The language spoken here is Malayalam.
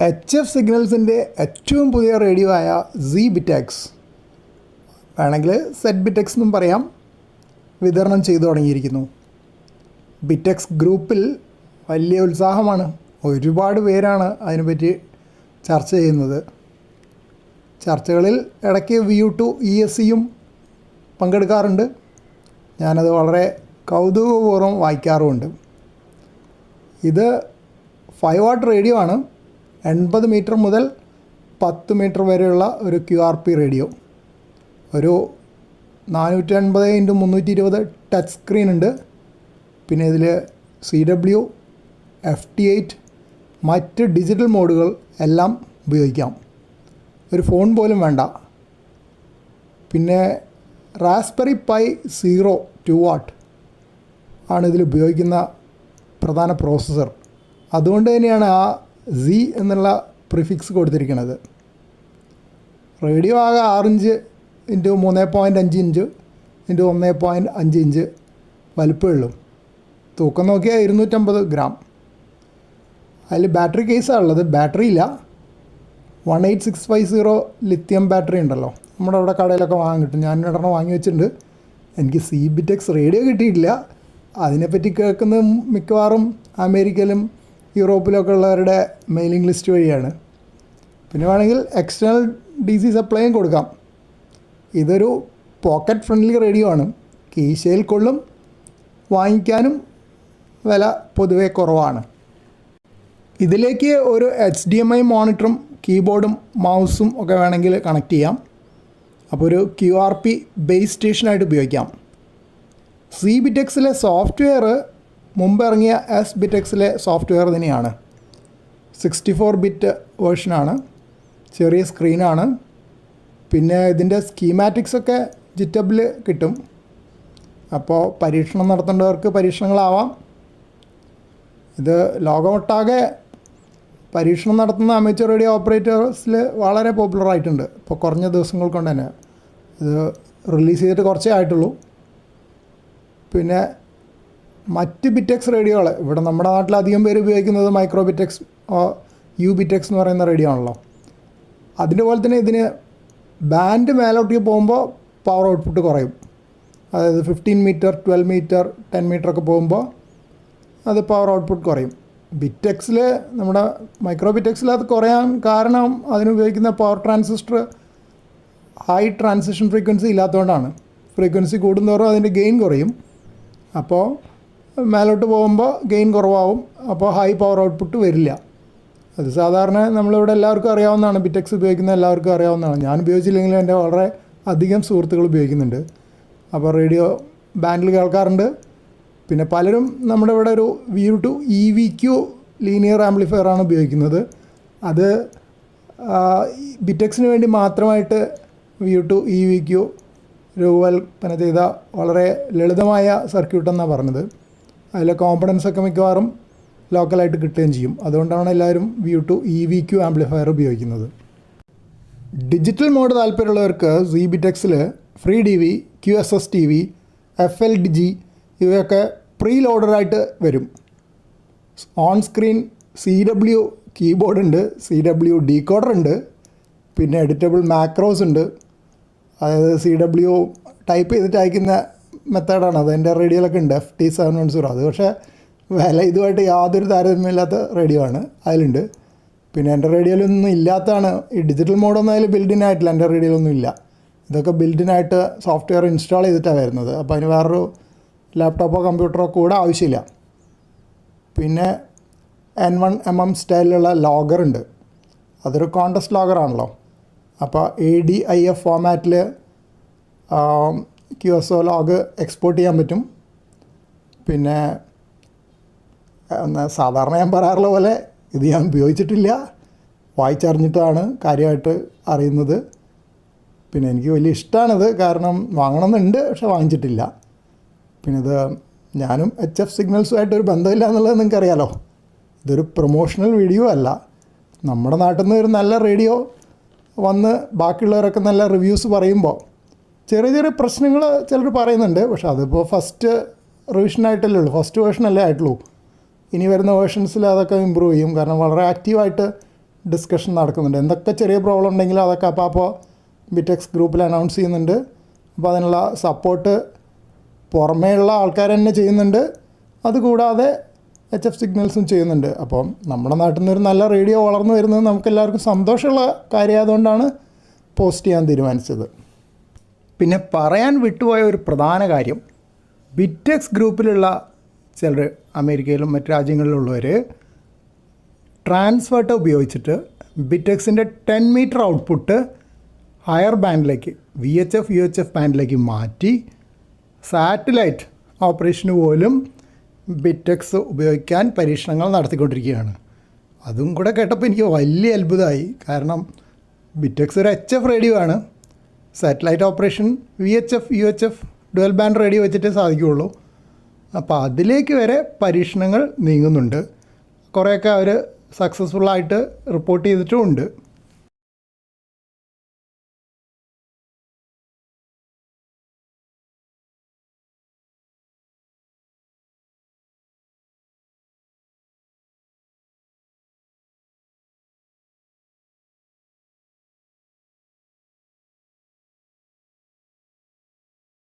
HF സിഗ്നൽസിൻ്റെ ഏറ്റവും പുതിയ റേഡിയോ ആയ സി ബിറ്റെക്സ്, വേണമെങ്കിൽ സെറ്റ് ബിറ്റെക്സ് എന്നും പറയാം, വിതരണം ചെയ്തു തുടങ്ങിയിരിക്കുന്നു. ബിറ്റെക്സ് ഗ്രൂപ്പിൽ വലിയ ഉത്സാഹമാണ്. ഒരുപാട് പേരാണ് അതിനെപ്പറ്റി ചർച്ച ചെയ്യുന്നത്. ചർച്ചകളിൽ ഇടയ്ക്ക് VU2 ESCയും പങ്കെടുക്കാറുണ്ട്. ഞാനത് വളരെ കൗതുകപൂർവ്വം വായിക്കാറുമുണ്ട്. ഇത് 5 വാട്ട് റേഡിയോ ആണ്. 80 മീറ്റർ മുതൽ 10 മീറ്റർ വരെയുള്ള ഒരു QRP റേഡിയോ. ഒരു 450x320 ടച്ച് സ്ക്രീൻ ഉണ്ട്. പിന്നെ ഇതിൽ CW, FT8 മറ്റ് ഡിജിറ്റൽ മോഡുകൾ എല്ലാം ഉപയോഗിക്കാം. ഒരു ഫോൺ പോലും വേണ്ട. പിന്നെ റാസ്ബെറി പൈ 2 വാട്ട് ആണ് ഇതിൽ ഉപയോഗിക്കുന്ന പ്രധാന പ്രോസസ്സർ. അതുകൊണ്ട് തന്നെയാണ് ആ സി എന്നുള്ള പ്രിഫിക്സ് കൊടുത്തിരിക്കുന്നത്. റേഡിയോ ആകെ 6 inch into 3.5 inch into 1.5 inch വലിപ്പമുള്ളൂ. തൂക്കം നോക്കിയാൽ 250 ഗ്രാം. അതിൽ ബാറ്ററി കേസാണ് ഉള്ളത്. ബാറ്ററി ഇല്ല. 18650 ലിത്യം ബാറ്ററി ഉണ്ടല്ലോ, നമ്മുടെ അവിടെ കടയിലൊക്കെ വാങ്ങാൻ കിട്ടും. ഞാൻ ഒരെണ്ണം വാങ്ങി വെച്ചിട്ടുണ്ട്. എനിക്ക് സി ബിറ്റെക്സ് റേഡിയോ കിട്ടിയിട്ടില്ല. അതിനെപ്പറ്റി കേൾക്കുന്നത് മിക്കവാറും അമേരിക്കയിലും യൂറോപ്പിലൊക്കെ ഉള്ളവരുടെ മെയിലിംഗ് ലിസ്റ്റ് വഴിയാണ്. പിന്നെ വേണമെങ്കിൽ എക്സ്റ്റേണൽ DC സപ്ലൈയും കൊടുക്കാം. ഇതൊരു പോക്കറ്റ് ഫ്രണ്ട്ലി റേഡിയോ ആണ്. കീശയിൽ കൊള്ളും, വാങ്ങിക്കാനും വില പൊതുവെ കുറവാണ്. ഇതിലേക്ക് ഒരു HDMI മോണിറ്ററും കീബോർഡും മൗസും ഒക്കെ വേണമെങ്കിൽ കണക്ട് ചെയ്യാം. അപ്പോൾ ഒരു QRP ബേസ് സ്റ്റേഷനായിട്ട് ഉപയോഗിക്കാം. സി ബിറ്റെക്സിലെ സോഫ്റ്റ്വെയർ മുമ്പ് ഇറങ്ങിയ എസ് ബിറ്റെക്സിലെ സോഫ്റ്റ്വെയർ തന്നെയാണ്. 64 ബിറ്റ് വേർഷനാണ്. ചെറിയ സ്ക്രീനാണ്. പിന്നെ ഇതിൻ്റെ സ്കീമാറ്റിക്സൊക്കെ ജിറ്റബിൽ കിട്ടും. അപ്പോൾ പരീക്ഷണം നടത്തേണ്ടവർക്ക് പരീക്ഷണങ്ങളാവാം. ഇത് ലോകമൊട്ടാകെ പരീക്ഷണം നടത്തുന്ന അമേച്ചർ റേഡിയോ ഓപ്പറേറ്റേഴ്സിൽ വളരെ പോപ്പുലറായിട്ടുണ്ട്. ഇപ്പോൾ കുറഞ്ഞ ദിവസങ്ങൾ കൊണ്ട് തന്നെ. ഇത് റിലീസ് ചെയ്തിട്ട് കുറച്ചേ ആയിട്ടുള്ളൂ. പിന്നെ മറ്റ് ബിറ്റെക്സ് റേഡിയോകൾ ഇവിടെ നമ്മുടെ നാട്ടിൽ അധികം പേര് ഉപയോഗിക്കുന്നത് മൈക്രോ ബിറ്റെക്സ് U ബിറ്റെക്സ് എന്ന് പറയുന്ന റേഡിയോ ആണല്ലോ. അതിൻ്റെ പോലെ തന്നെ ഇതിന് ബാൻഡ് മേലോട്ട് പോകുമ്പോൾ പവർ ഔട്ട്പുട്ട് കുറയും. അതായത് 15 മീറ്റർ 12 മീറ്റർ 10 മീറ്ററൊക്കെ പോകുമ്പോൾ അത് പവർ ഔട്ട്പുട്ട് കുറയും. ബിറ്റെക്സിൽ നമ്മുടെ മൈക്രോ ബിറ്റെക്സിൽ അത് കുറയാൻ കാരണം അതിനുപയോഗിക്കുന്ന power transistor high transition frequency ഇല്ലാത്തതുകൊണ്ടാണ്. ഫ്രീക്വൻസി കൂടുന്തോറും അതിൻ്റെ ഗെയിൻ കുറയും. അപ്പോൾ മേലോട്ട് പോകുമ്പോൾ ഗെയിൻ കുറവാകും. അപ്പോൾ ഹൈ പവർ ഔട്ട്പുട്ട് വരില്ല. അത് സാധാരണ നമ്മളിവിടെ എല്ലാവർക്കും അറിയാവുന്നതാണ്. ബിറ്റെക്സ് ഉപയോഗിക്കുന്ന എല്ലാവർക്കും അറിയാവുന്നതാണ്. ഞാൻ ഉപയോഗിച്ചില്ലെങ്കിലും എൻ്റെ വളരെ അധികം സുഹൃത്തുക്കൾ ഉപയോഗിക്കുന്നുണ്ട്. അപ്പോൾ റേഡിയോ ബാൻഡിൽ കേൾക്കാറുണ്ട്. പിന്നെ പലരും നമ്മുടെ ഇവിടെ ഒരു VU2 EVQ ലീനിയർ ആംപ്ലിഫയറാണ് ഉപയോഗിക്കുന്നത്. അത് ബിറ്റെക്സിന് വേണ്ടി മാത്രമായിട്ട് VU2 EVQ രൂപകൽപ്പന ചെയ്ത വളരെ ലളിതമായ സർക്യൂട്ടെന്നാണ് പറഞ്ഞത്. അതിലെ കോമ്പണൻസൊക്കെ മിക്കവാറും ലോക്കലായിട്ട് കിട്ടുകയും ചെയ്യും. അതുകൊണ്ടാണ് എല്ലാവരും VU2 EVQ ആംപ്ലിഫയർ ഉപയോഗിക്കുന്നത്. ഡിജിറ്റൽ മോഡ് താല്പര്യമുള്ളവർക്ക് സി ബിറ്റെക്സിൽ free DV, QSS TV, FLDG ഇവയൊക്കെ പ്രീ ലോഡറായിട്ട് വരും. ഓൺ സ്ക്രീൻ CW കീബോർഡ് ഉണ്ട്, CW ഡീകോഡർ ഉണ്ട്, പിന്നെ എഡിറ്റബിൾ മാക്രോസ് ഉണ്ട്. അതായത് CW ടൈപ്പ് ചെയ്തിട്ട് അയക്കുന്ന മെത്തേഡാണ്. അത് എൻ്റെ റേഡിയോയിലൊക്കെ ഉണ്ട്, FT710. അത് പക്ഷേ വില ഇതുമായിട്ട് യാതൊരു താരതമ്യമില്ലാത്ത റേഡിയോ ആണ്. അതിലുണ്ട്. പിന്നെ എൻ്റെ റേഡിയോയിലൊന്നും ഇല്ലാത്തതാണ് ഈ ഡിജിറ്റൽ മോഡൊന്നും അതിൽ ബിൽഡിനായിട്ടില്ല. എൻ്റെ റേഡിയോയിലൊന്നും ഇല്ല. ഇതൊക്കെ ബിൽഡിനായിട്ട് സോഫ്റ്റ്വെയർ ഇൻസ്റ്റാൾ ചെയ്തിട്ടാണ് വരുന്നത്. അപ്പോൾ അതിന് വേറൊരു ലാപ്ടോപ്പോ കമ്പ്യൂട്ടറോ കൂടെ ആവശ്യമില്ല. പിന്നെ N1mm സ്റ്റൈലിലുള്ള ലോഗറുണ്ട്. അതൊരു കോൺടസ്റ്റ് ലോഗറാണല്ലോ. അപ്പോൾ ADIF ഫോമാറ്റിൽ QSO ലോഗ് എക്സ്പോർട്ട് ചെയ്യാൻ പറ്റും. പിന്നെ സാധാരണ ഞാൻ പറയാറുള്ള പോലെ ഇത് ഞാൻ ഉപയോഗിച്ചിട്ടില്ല, വായിച്ചറിഞ്ഞിട്ടാണ് കാര്യമായിട്ട് അറിയുന്നത്. പിന്നെ എനിക്ക് വലിയ ഇഷ്ടമാണിത്, കാരണം വാങ്ങണമെന്നുണ്ട്, പക്ഷെ വാങ്ങിച്ചിട്ടില്ല. പിന്നെ ഇത് ഞാനും HF സിഗ്നൽസുമായിട്ടൊരു ബന്ധമില്ല എന്നുള്ളത് നിങ്ങൾക്കറിയാലോ. ഇതൊരു പ്രൊമോഷണൽ വീഡിയോ അല്ല. നമ്മുടെ നാട്ടിൽ നിന്ന് ഒരു നല്ല റേഡിയോ വന്ന് ബാക്കിയുള്ളവരൊക്കെ നല്ല റിവ്യൂസ് പറയുമ്പോൾ ചെറിയ ചെറിയ പ്രശ്നങ്ങൾ ചിലർ പറയുന്നുണ്ട്. പക്ഷെ അതിപ്പോൾ ഫസ്റ്റ് റിവിഷനായിട്ടല്ലേ ഉള്ളൂ, ഫസ്റ്റ് വേർഷനല്ലേ ആയിട്ടുള്ളൂ. ഇനി വരുന്ന വേർഷൻസിൽ അതൊക്കെ ഇമ്പ്രൂവ് ചെയ്യും. കാരണം വളരെ ആക്റ്റീവായിട്ട് ഡിസ്കഷൻ നടക്കുന്നുണ്ട്. എന്തൊക്കെ ചെറിയ പ്രോബ്ലം ഉണ്ടെങ്കിലും അതൊക്കെ അപ്പോൾ ബിറ്റെക്സ് ഗ്രൂപ്പിൽ അനൗൺസ് ചെയ്യുന്നുണ്ട്. അപ്പോൾ അതിനുള്ള സപ്പോർട്ട് പുറമേയുള്ള ആൾക്കാർ തന്നെ ചെയ്യുന്നുണ്ട്. അതുകൂടാതെ HF സിഗ്നൽസും ചെയ്യുന്നുണ്ട്. അപ്പം നമ്മുടെ നാട്ടിൽ നിന്നൊരു നല്ല റേഡിയോ വളർന്നു വരുന്നത് നമുക്കെല്ലാവർക്കും സന്തോഷമുള്ള കാര്യമായതുകൊണ്ടാണ് പോസ്റ്റ് ചെയ്യാൻ തീരുമാനിച്ചത്. പിന്നെ പറയാൻ വിട്ടുപോയ ഒരു പ്രധാന കാര്യം, ബിറ്റെക്സ് ഗ്രൂപ്പിലുള്ള ചിലർ അമേരിക്കയിലും മറ്റ് രാജ്യങ്ങളിലുള്ളവർ ട്രാൻസ്വേർട്ടർ ഉപയോഗിച്ചിട്ട് ബിറ്റെക്സിൻ്റെ 10 മീറ്റർ ഔട്ട്പുട്ട് ഹയർ ബാൻഡിലേക്ക് VHF UHF ബാൻഡിലേക്ക് മാറ്റി സാറ്റലൈറ്റ് ഓപ്പറേഷന് പോലും ബിറ്റെക്സ് ഉപയോഗിക്കാൻ പരീക്ഷണങ്ങൾ നടത്തിക്കൊണ്ടിരിക്കുകയാണ്. അതും കൂടെ കേട്ടപ്പോൾ എനിക്ക് വലിയ അത്ഭുതമായി. കാരണം ബിറ്റെക്സ് ഒരു HF റേഡിയോ ആണ്. Satellite operation VHF UHF dual band radio വെച്ചിട്ടേ സാധിക്കുകയുള്ളൂ. അപ്പോൾ അതിലേക്ക് വരെ പരീക്ഷണങ്ങൾ നീങ്ങുന്നുണ്ട്. കുറേയൊക്കെ അവർ സക്സസ്ഫുള്ളായിട്ട് റിപ്പോർട്ട് ചെയ്തിട്ടുമുണ്ട്.